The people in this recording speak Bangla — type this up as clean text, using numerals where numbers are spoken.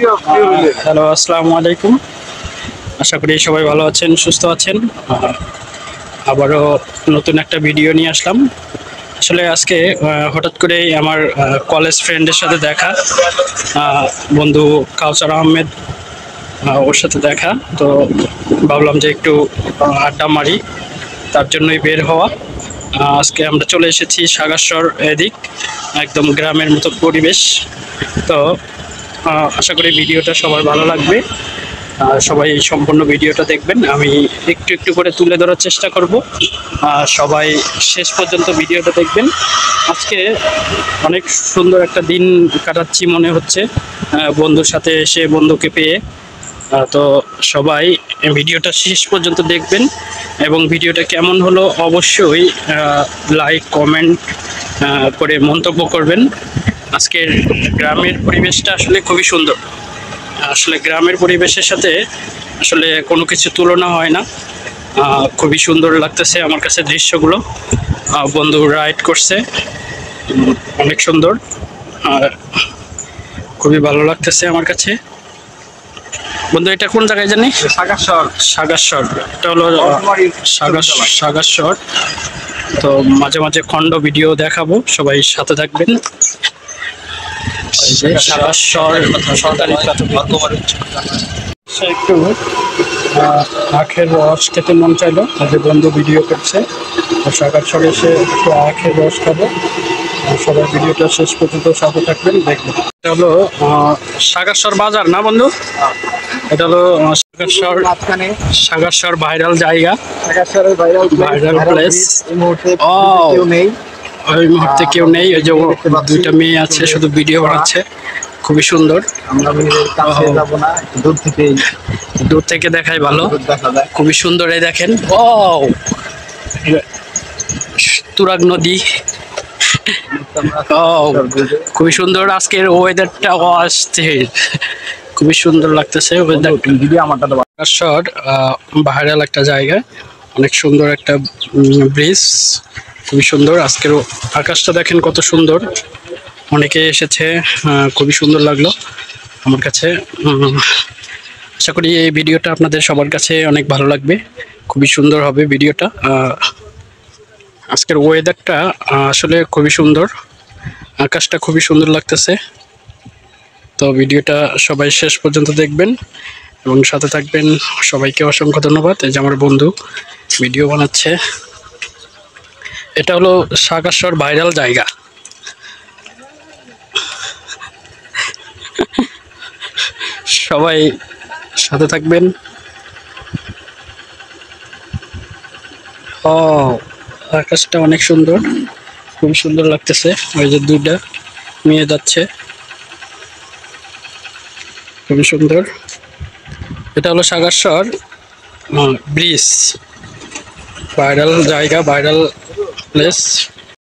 হ্যালো, আসসালামু আলাইকুম। আশা করি সবাই ভালো আছেন, সুস্থ আছেন। আবারও নতুন একটা ভিডিও নিয়ে আসলাম। আসলে আজকে হঠাৎ করেই আমার কলেজ ফ্রেন্ডের সাথে দেখা, বন্ধু কাউসার আহমেদ, ওর সাথে দেখা। তো ভাবলাম যে একটু আড্ডা মারি, তার জন্যই বের হওয়া। আজকে আমরা চলে এসেছি সাগারসর এদিক, একদম গ্রামের মতো পরিবেশ। তো আশা করি ভিডিওটা সবার ভালো লাগবে। সবাই সম্পূর্ণ ভিডিওটা দেখবেন, আমি একটু একটু করে তুলে ধরার চেষ্টা করব। সবাই শেষ পর্যন্ত ভিডিওটা দেখবেন। আজকে অনেক সুন্দর একটা দিন কাটাচ্ছি মনে হচ্ছে, বন্ধুর সাথে এসে বন্ধুকে পেয়ে। তো সবাই ভিডিওটা শেষ পর্যন্ত দেখবেন এবং ভিডিওটা কেমন হলো অবশ্যই লাইক কমেন্ট করে মন্তব্য করবেন। আজকের গ্রামের পরিবেশটা আসলে খুবই সুন্দর। আসলে গ্রামের পরিবেশের সাথে আসলে কোনো কিছু তুলনা হয় না। খুবই সুন্দর লাগতেছে আমার কাছে দৃশ্যগুলো। বন্ধু রাইড করছে, অনেক সুন্দর, খুবই ভালো লাগতেছে আমার কাছে। বন্ধু, এটা কোন জায়গায় জানি? সাগারসর। এটা হলো সাগারসর। তো মাঝে মাঝে খণ্ড ভিডিও দেখাবো, সবাই সাথে থাকবেন। একটু আখের রস খেতে মন চাইলো, যে বন্ধু ভিডিও করছে। সাগারসরে এসে একটু আখের রস খাবো। সবাই ভিডিওটা শেষ পর্যন্ত সাথে থাকবেন, দেখবেন। এটা হলো সাগারসর বাজার না বন্ধু? এটা হলো সাগারসর ভাইরাল জায়গা, ভাইরাল প্লেস। ওই মুহূর্তে কেউ নেই, ওই যে দুইটা মেয়ে আছে শুধু ভিডিও বানাচ্ছে, খুবই সুন্দর। দূর থেকে দেখাই ভালো, খুবই সুন্দর। এই দেখেন, ও তুরাগ নদী, খুবই সুন্দর। আজকের ওয়েদারটা অস্থির, খুবই সুন্দর লাগতেছে ভাইরাল একটা জায়গা, অনেক সুন্দর একটা ব্রিজ, খুবই সুন্দর। আজকের আকাশটা দেখেন কত সুন্দর, অনেকে এসেছে, খুবই সুন্দর লাগলো আমার কাছে। আশা করি এই ভিডিওটা আপনাদের সবার কাছে অনেক ভালো লাগবে, খুবই সুন্দর হবে ভিডিওটা। আজকের ওয়েদারটা আসলে খুবই সুন্দর, আকাশটা খুবই সুন্দর লাগতেছে। তো ভিডিওটা সবাই শেষ পর্যন্ত দেখবেন এবং সাথে থাকবেন। সবাইকে অসংখ্য ধন্যবাদ। এই যে আমার বন্ধু ভিডিও বানাচ্ছে। এটা হলো সাগারসর ভাইরাল জায়গা। সবাই সাথে থাকবেন। ও আকাশটা অনেক সুন্দর, খুবই সুন্দর লাগতেছে। ওই যে দুইটা মেয়ে যাচ্ছে, খুবই সুন্দর। এটা হলো সাগারসর ব্রিজ, ভাইরাল জায়গা, ভাইরাল প্লেস।